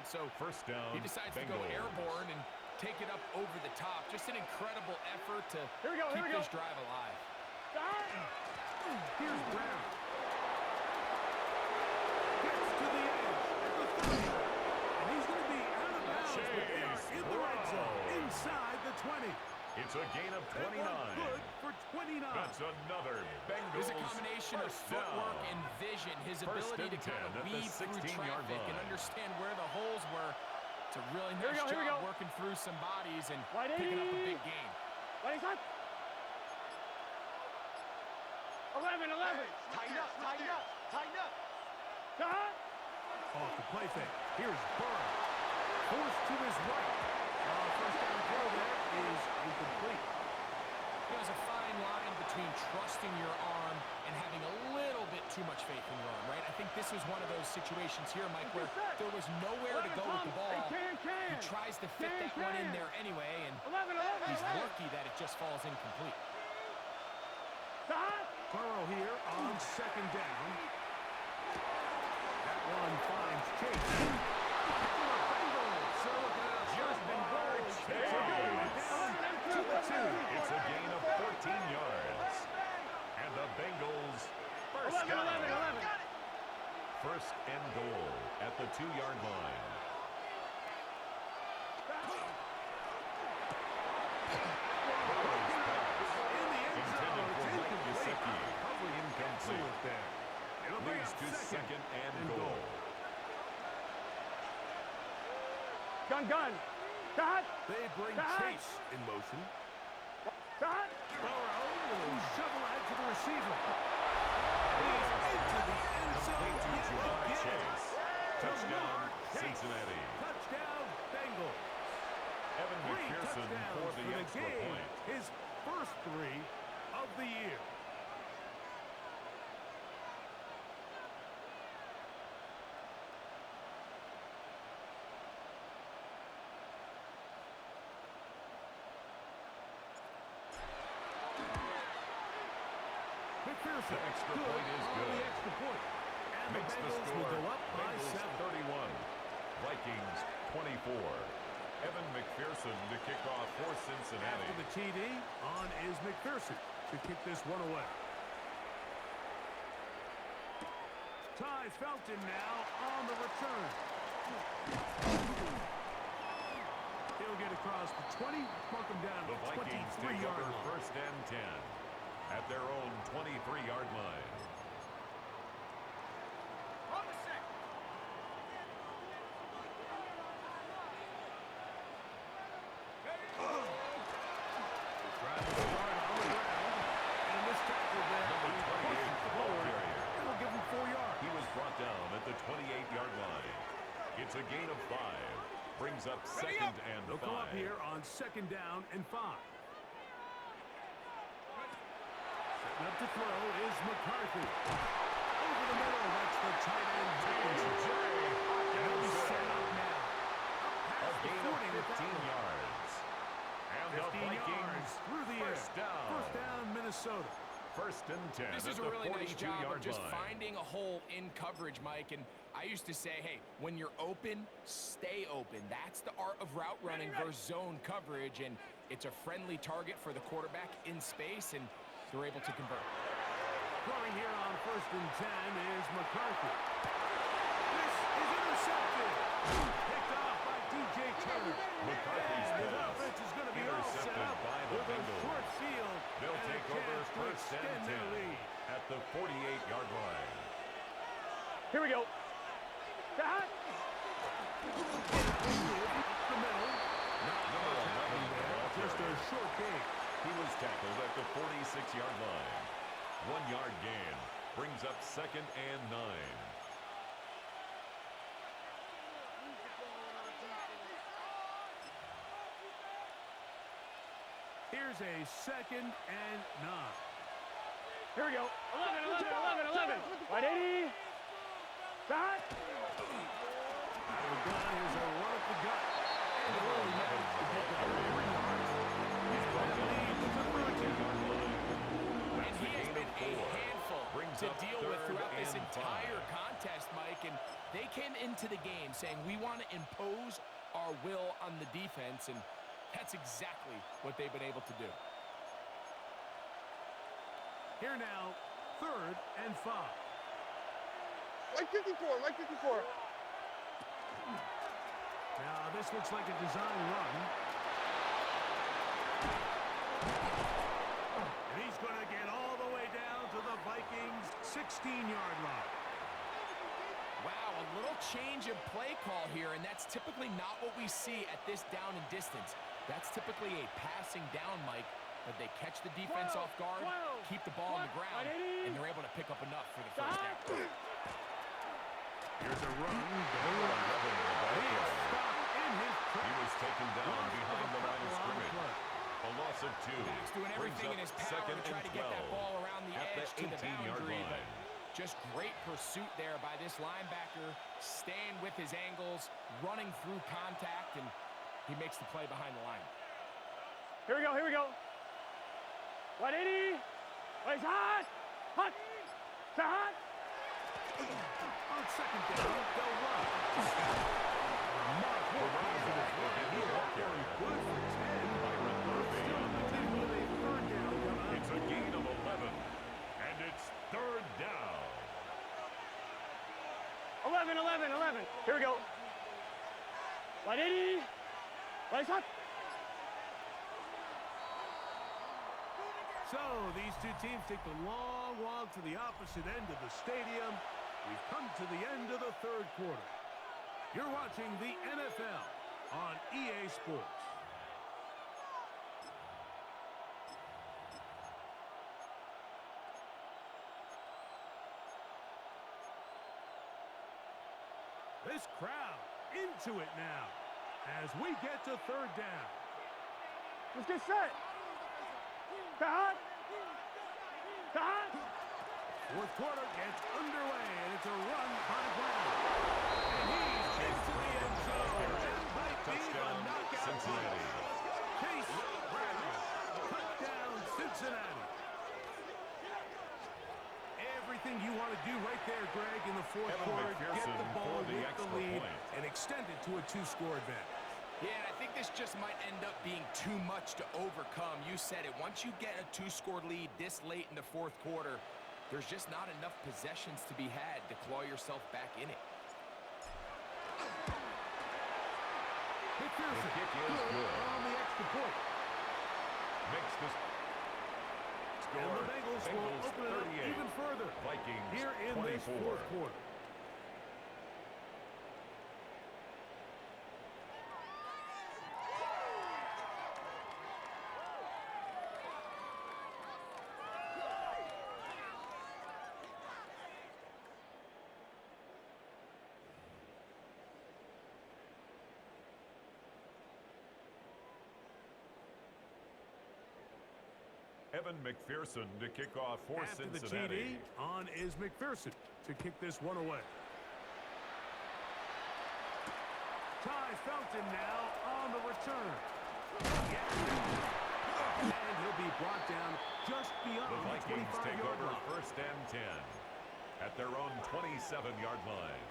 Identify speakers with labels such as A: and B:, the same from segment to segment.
A: so
B: first down,
A: he decides to
B: Bengals.
A: go airborne and take it up over the top. Just an incredible effort to keep this drive alive.
C: Here's Brown. Gets to the edge at the 30. And he's going to be out of bounds, but they are in the red zone, inside the 20.
B: It's a gain of 29.
C: Good for 29.
B: That's another Bengals.
A: There's a combination of footwork and vision, his ability to kind of weave through traffic and understand where the holes were. It's a really nice job working through some bodies and picking up a big gain.
D: 11.
E: Tighten up.
C: Off the play fake. Here's Burr. Forced to his right. First down throw there is incomplete.
A: There's a fine line between trusting your arm and having a little bit too much faith in your arm, right? I think this was one of those situations here, Mike, where there was nowhere to go with the ball. He tries to fit that one in there anyway, and he's lucky that it just falls incomplete.
C: Burrow here on second down. That one finds Chase.
B: It's a gain of 14 yards. And the Bengals first down. First and goal at the 2-yard line. Leads to second and goal.
D: Gun.
C: They bring Chase in motion. Burrow will shovel out to the receiver. He's into the end zone yet again.
B: Touchdown, Cincinnati.
C: Touchdown, Bengals.
B: Evan
C: 3
B: McPherson
C: touchdowns
B: for the extra
C: game.
B: point.
C: His first 3 of the year.
B: The extra point is good.
C: The extra point. And
B: Makes
C: the
B: the
C: Bengals
B: score.
C: will go up by
B: Bengals
C: 7.
B: 31. Vikings 24. Evan McPherson to kick off for Cincinnati.
C: After the TD, on is McPherson to kick this one away. Ty Felton now on the return. He'll get across the 20, mark him down
B: The
C: to the
B: Vikings take
C: 23-yard
B: over
C: line.
B: first and 10 at their own 23-yard line. The 28-yard line. It's a gain of 5. Brings up second and 5.
C: They'll come up here on second down and 5. Setting up to throw is McCarthy. Over the middle, that's the tight end. He'll be set up now.
B: A gain of 15 yards. And the
C: 15
B: Vikings
C: yards through the air.
B: First down.
C: First down, Minnesota.
B: First and 10
A: This is
B: at
A: a
B: the
A: really nice job of
B: 42-yard
A: just
B: line.
A: finding a hole in coverage, Mike. And I used to say, hey, when you're open, stay open. That's the art of route running versus zone coverage. And it's a friendly target for the quarterback in space, and they're able to convert.
C: Throwing here on first and 10 is McCarthy. This is intercepted. Picked off by DJ Turner.
B: McCarthy's
C: His
B: pass
C: offense is going to be all set
B: intercepted
C: up
B: by the
C: with a
B: Bengals.
C: short field.
B: They'll
C: and
B: take
C: a
B: over
C: chance to
B: first and
C: extend
B: 10
C: their lead.
B: at the 48-yard line.
D: Here we go.
C: Up the middle. Not much happening there. Just a short gain.
B: He was tackled at the 46-yard line. 1-yard gain brings up second and 9. Here's a second and 9.
D: Here we go. 11. Right 80. Back.
C: Out of the gun, here's a run up the gut. And the early managed to pick up 3 yards. He's got the lead to the 13-yard line.
A: And he has been a handful to
B: up
A: deal with
B: third
A: throughout this
B: and
A: entire
B: 5.
A: contest, Mike, and they came into the game saying we want to impose our will on the defense, and that's exactly what they've been able to do.
C: Here now, 3rd and 5.
D: Like 54, like 54.
C: Now, this looks like a design run. And he's going to get all the way down to the Vikings' 16-yard line.
A: Wow, a little change of play call here, and that's typically not what we see at this down and distance. That's typically a passing down, Mike, but they catch the defense off guard, keep the ball on the ground, and they're able to pick up enough for the first down.
C: Here's a run.
B: He was taken down behind the line of scrimmage. A loss of 2.
A: He's doing everything in his power to try to get that ball around the edge to the boundary. But just great pursuit there by this linebacker, staying with his angles, running through contact, and he makes the play behind the line.
D: Here we go, here we go. 180. It's hot. Hot. It's hot.
C: On 2nd down, they'll run. Mark good for 10.
B: Byron Murphy on the tackle.
C: With a 3rd down coming.
B: It's a gain of 11, and it's 3rd down.
D: 11, 11, 11. Here we go. 180. It's hot.
C: So, these two teams take the long walk to the opposite end of the stadium. We've come to the end of the 3rd quarter. You're watching the NFL on EA Sports. This crowd into it now as we get to 3rd down.
D: Let's get set. Hot. Hot.
C: 4th quarter gets underway, and it's a run by Brown. And he's into the end zone. That might be the knockout
B: Cincinnati.
C: Chase Brown. Touchdown, Cincinnati. Everything you want to do right there, Greg, in the 4th quarter. Get the ball with the lead and extend it to a 2-score advantage.
A: Yeah, and I think this just might end up being too much to overcome. You said it. Once you get a 2-score lead this late in the 4th quarter, there's just not enough possessions to be had to claw yourself back in it.
C: McPherson.
B: The kick is good.
C: On the extra point.
B: Makes this score.
C: And the Bengals will open it up
B: 38.
C: even further.
B: Vikings
C: Here in
B: 24.
C: this 4th quarter.
B: Evan McPherson to kick off for
C: After
B: Cincinnati.
C: the TD, on is McPherson to kick this one away. Ty Felton now on the return. And he'll be brought down just beyond
B: The Vikings take
C: 25-yard
B: over
C: line.
B: 1st and 10 at their own 27-yard line.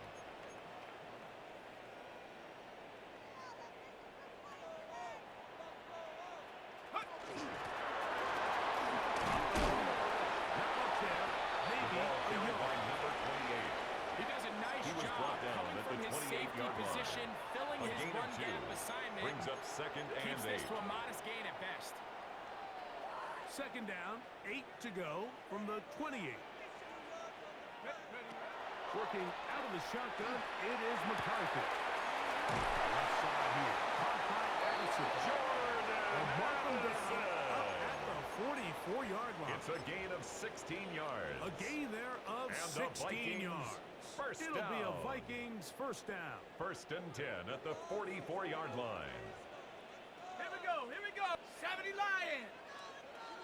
A: Position, filling his run gap assignment.
B: Brings up 2nd and 8.
A: Keeps this to a modest gain at best.
C: 2nd down, 8 to go from the 28. Working out of the shotgun, it is McCarthy. Left side here, caught by Addison. And Markham down up at the 44-yard line.
B: It's a gain of 16 yards.
C: A gain there of
B: And
C: 16 yards.
B: It'll
C: be a Vikings 1st down.
B: 1st and 10 at the 44-yard line.
E: Here we go, here we go. 70 Lions.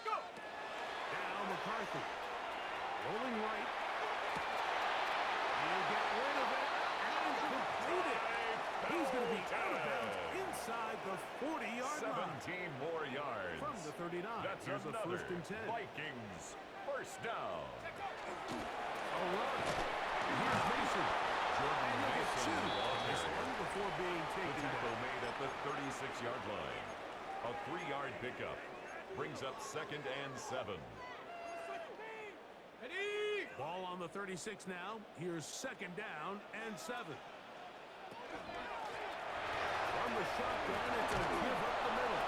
E: Go.
C: Now McCarthy. Rolling right. He'll get rid of it and complete it. He's going to be out of bounds inside the 40-yard line.
B: 17 more yards.
C: From the 39.
B: That's
C: Here's a
B: another
C: 1st and 10.
B: Vikings 1st First down.
C: A run. Here's Mason.
B: Jordan Mason on
C: This
B: there.
C: one before being
B: The
C: taken
B: tackle
C: down.
B: made at the 36-yard line. A 3-yard pickup brings up 2nd and 7.
C: Ball on the 36 now. Here's 2nd down and 7. From the shotgun, it's a give up the middle.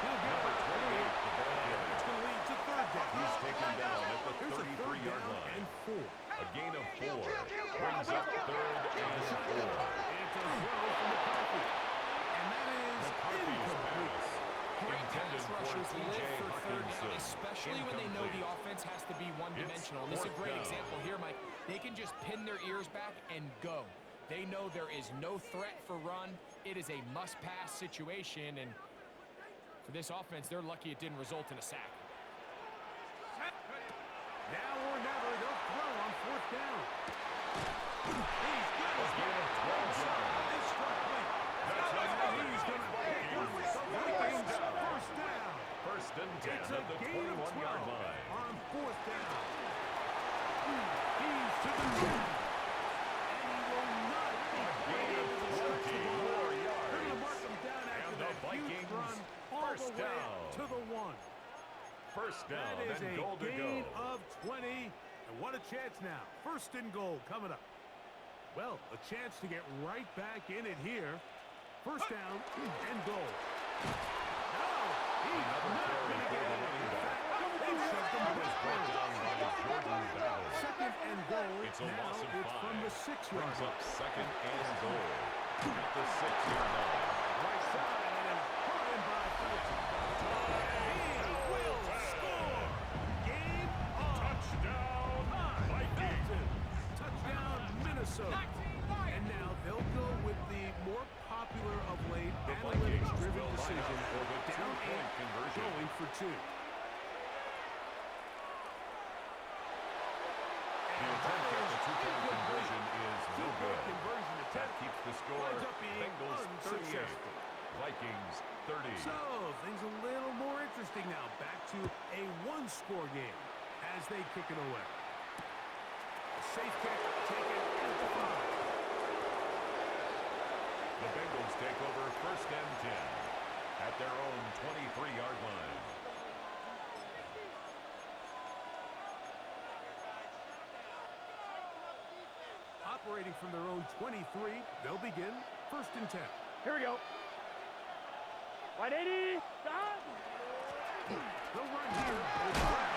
C: He'll get
B: Number
C: it.
B: 28, the ball carrier.
C: It's going to lead to 3rd down.
B: He's taken down at the
C: Here's a 3rd
B: 33-yard
C: down
B: line.
C: and 4.
B: A gain of 4 brings up 3rd and 4.
C: It's a throw from McCarthy. And that is
B: McCarthy's
C: incomplete.
B: pass
A: Great
B: intended
A: pass
B: for
A: rushers
B: T.J.
A: live for 3rd down,
B: Hawkinson.
A: especially when they know the
B: Incomplete.
A: offense has to be one-dimensional. And this is a
B: 4th
A: great
B: down.
A: example here, Mike. They can just pin their ears back and go. They know there is no threat for run. It is a must-pass situation, and for this offense, they're lucky it didn't result in a sack.
C: Now or never, they'll throw on 4th down. He's got his
B: Gain of 12 yards.
C: They struck late.
B: That's
C: Now he's
B: enough.
C: going to pick up the Vikings first down.
B: First and 10
C: It's
B: at
C: a
B: the
C: gain of
B: 21-yard
C: 12
B: line.
C: on 4th down. He's to the rim. And he will not be
B: Gain of
C: able to stretch the
B: 24
C: ball. They're going to
B: yards.
C: mark him down
B: And
C: after
B: the
C: that huge
B: Vikings
C: run all
B: first
C: the way
B: down.
C: to the 1.
B: First down
C: That is
B: and
C: a
B: goal to go.
C: gain of 20. And what a chance now. 1st and goal coming up. Well, a chance to get right back in it here. 1st down and goal. No, he's
B: Another
C: not
B: carry
C: going to
B: for
C: get
B: the
C: it.
B: running back.
C: They've shoved him
B: It was brought down by Jordan Battle.
C: 2nd and goal.
B: It's a
C: Now
B: loss of
C: it's from
B: 5.
C: the 6-yard
B: Brings
C: line.
B: up 2nd and goal at the 6-yard line.
C: Right side and caught him by Fulton. He will score. Game on.
B: Touchdown, Vikings.
C: Touchdown, Minnesota. And now they'll go with the more popular of late
B: The
C: analytics-driven
B: Vikings will line
C: decision
B: up for the
C: down
B: 2-point
C: 8,
B: conversion.
C: going for 2.
B: The attempt at the 2-point conversion is no good.
C: Conversion
B: That
C: attempt
B: keeps the score
C: winds up being
B: Bengals 38,
C: unsuccessful.
B: Vikings 30.
C: So, things a little more interesting now. Back to a one-score game as they kick it away. A safe kick taken at the 5.
B: The Bengals take over 1st and 10 at their own 23-yard line.
C: Operating from their own 23, they'll begin 1st and 10.
D: Here we go. 180. Stop.
C: They'll run here. It's Brown.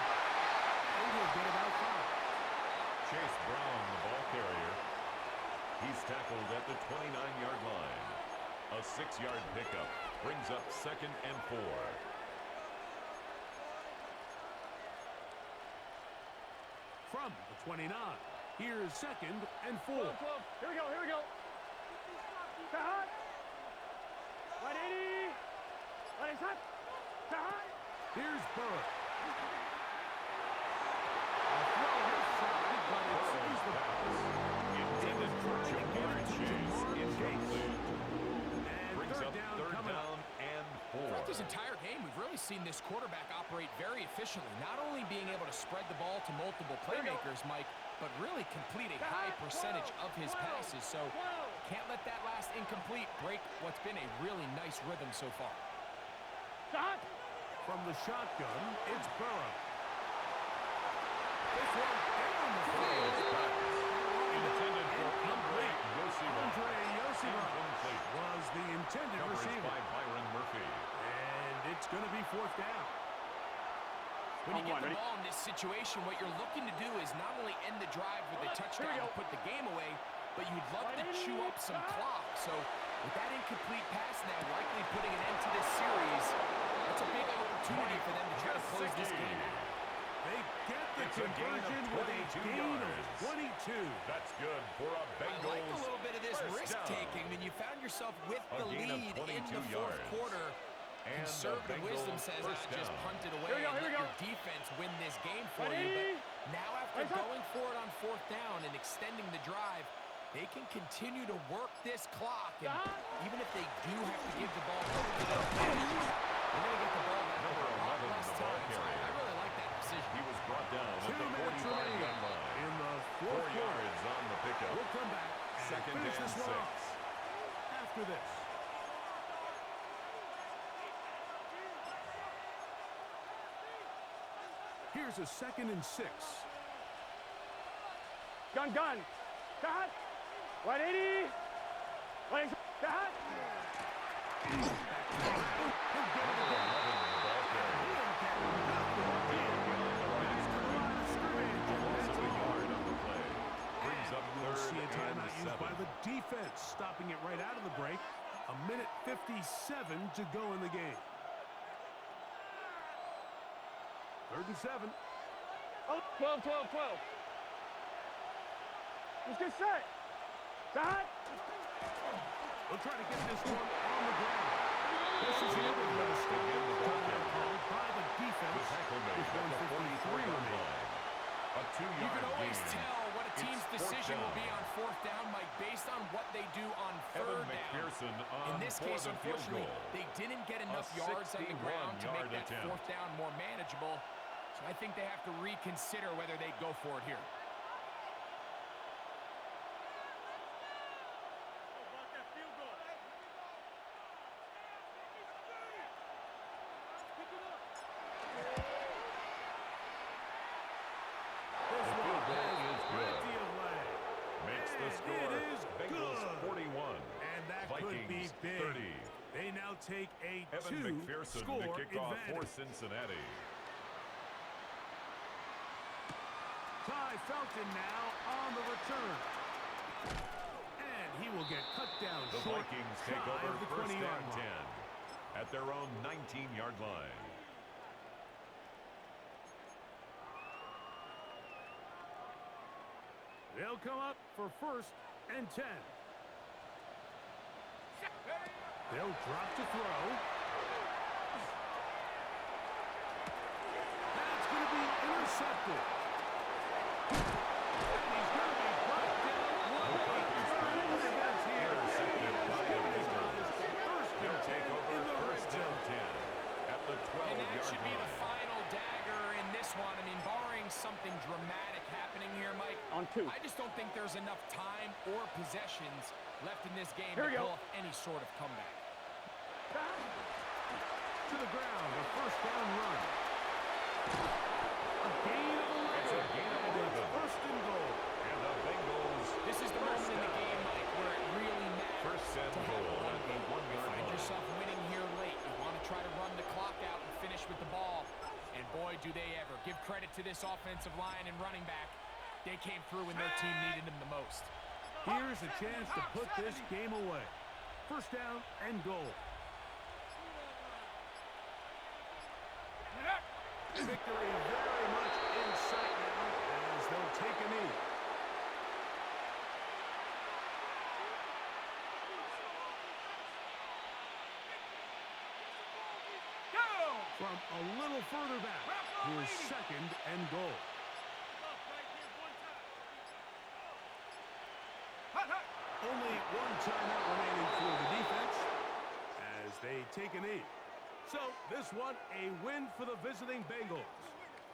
C: And he'll get about 5.
B: Chase Brown, the ball carrier. He's tackled at the 29-yard line. A 6-yard pickup brings up 2nd and 4.
C: From the 29, here's 2nd and 4.
D: Here we go. Here we go. Cut. 180. 180. Cut.
C: Here's Burrow. A throw this side, but it sees the pass.
B: Intended for Jamar Chase. Incomplete.
C: And
B: Brings up 3rd
C: coming up.
B: down and 4.
A: Throughout this entire game, we've really seen this quarterback operate very efficiently, not only being able to spread the ball to multiple playmakers, Mike, but really complete a high percentage of his passes. So can't let that last incomplete break what's been a really nice rhythm so far.
D: Cut.
C: From the shotgun, it's Burrow. This one down the field.
B: Intended for Andre Yosibov.
C: Andre Yosibov
B: Incomplete.
C: was the intended
B: Coverage
C: receiver.
B: by Byron Murphy.
C: And it's going to be 4th down.
A: When you get the ball in this situation, what you're looking to do is not only end the drive with a touchdown and put the game away, but you'd love to chew up some clock. So with that incomplete pass now likely putting an end to this series, that's a big opportunity for them to try to close this game out.
C: They get the
B: It's a gain of
C: conversion with a
B: 22
C: gain
B: yards.
C: of 22.
B: That's good for a
A: I
B: Bengals.
A: like a little bit of this
B: first
A: risk-taking.
B: down.
A: When you found yourself with
B: A
A: the
B: gain of
A: lead in
B: 22
A: the 4th
B: yards.
A: quarter,
B: And the
A: conservative wisdom
B: Bengals
A: says,
B: first
A: just
B: down.
A: punt it away
D: Here we go,
A: and
D: here we
A: let
D: go.
A: your defense win this game for you.
D: Ready?
A: But now after
D: Ready, set.
A: going for it on 4th down and extending the drive, they can continue to work this clock. And
D: Stop.
A: even if they do have to give the ball over to their opponent, they're going to get the ball back
B: Number
A: with a lot
B: 11,
A: less
B: the ball
A: time. So I
B: carrier.
A: really like that decision.
B: He was brought down at
C: 2
B: the
C: minutes
B: 45-yard
C: remaining
B: line.
C: in the
B: 4
C: fourth quarter.
B: yards on the pickup.
C: We'll come back and
B: Second
C: finish
B: and
C: this
B: 6.
C: one off after this. Here's a 2nd and 6.
D: Gun. Cut. 180. Legs. Cut.
C: We'll see a timeout used by the defense, stopping it right out of the break. 1:57 to go in the game. 3rd and 7.
D: Oh, 12. Let's get set. Cut.
C: They'll try to get this one on the ground. This is the end of the timeout called by the defense. With 1:53 remaining.
B: A 2-yard
A: You can always
B: gain.
A: tell what a team's
B: It's 4th
A: decision will
B: down.
A: be on 4th down, Mike, based on what they do on
B: Evan
A: 3rd down.
B: McPherson
A: In
B: on
A: this
B: for
A: case,
B: the field
A: unfortunately,
B: goal.
A: they didn't get enough
B: A
A: yards on the ground to make
B: 61-yard
A: that
B: attempt.
A: 4th down more manageable. So I think they have to reconsider whether they go for it here.
C: This one
B: goal
C: has
B: is good.
C: plenty of leg.
B: Makes the
C: And
B: score
C: it is
B: Bengals
C: good.
B: 41.
C: And that could be
B: Vikings
C: big.
B: 30.
C: They now take a
B: Evan McPherson
C: two-score
B: to kick off for
C: advantage.
B: Cincinnati.
C: Ty Felton now on the return. And he will get cut down
B: The
C: short,
B: Vikings take
C: shy
B: over
C: of the
B: 1st
C: 20-yard
B: and 10
C: line.
B: at their own 19-yard line.
C: They'll come up for 1st and 10. They'll drop to throw. That's going to be intercepted. And he's going to be brought down.
B: Intercepted by the Bengals. They'll take over
C: in the red
B: 1st
C: zone.
B: and 10 at the
A: And that
B: 12-yard
A: should be the
B: line.
A: final dagger in this one. I mean, barring something dramatic happening here, Mike,
D: On 2.
A: I just don't think there's enough time or possessions left in this game
D: Here
A: to
D: we go.
A: pull off any sort of comeback.
C: To the ground, a 1st down run. A gain of 11.
B: It's a gain of 11.
C: 1st and goal.
B: And the Bengals
A: This is the moment in the game, Mike, where it really matters.
B: 1st and
A: to have
B: goal
A: a
B: at the
A: lead.
B: 1-yard
A: Find
B: line.
A: yourself winning here late. You want to try to run the clock out and finish with the ball. And boy, do they ever. Give credit to this offensive line and running back. They came through when their team needed them the most.
C: Here's a chance to put this game away. 1st down and goal. Victory very much in sight now as they'll take a knee. From a little further back, here's 2nd and goal. Only one timeout remaining for the defense as they take a knee. So this one, a win for the visiting Bengals.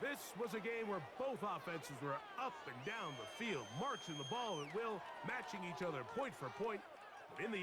C: This was a game where both offenses were up and down the field, marching the ball at will, matching each other point for point. But in the end,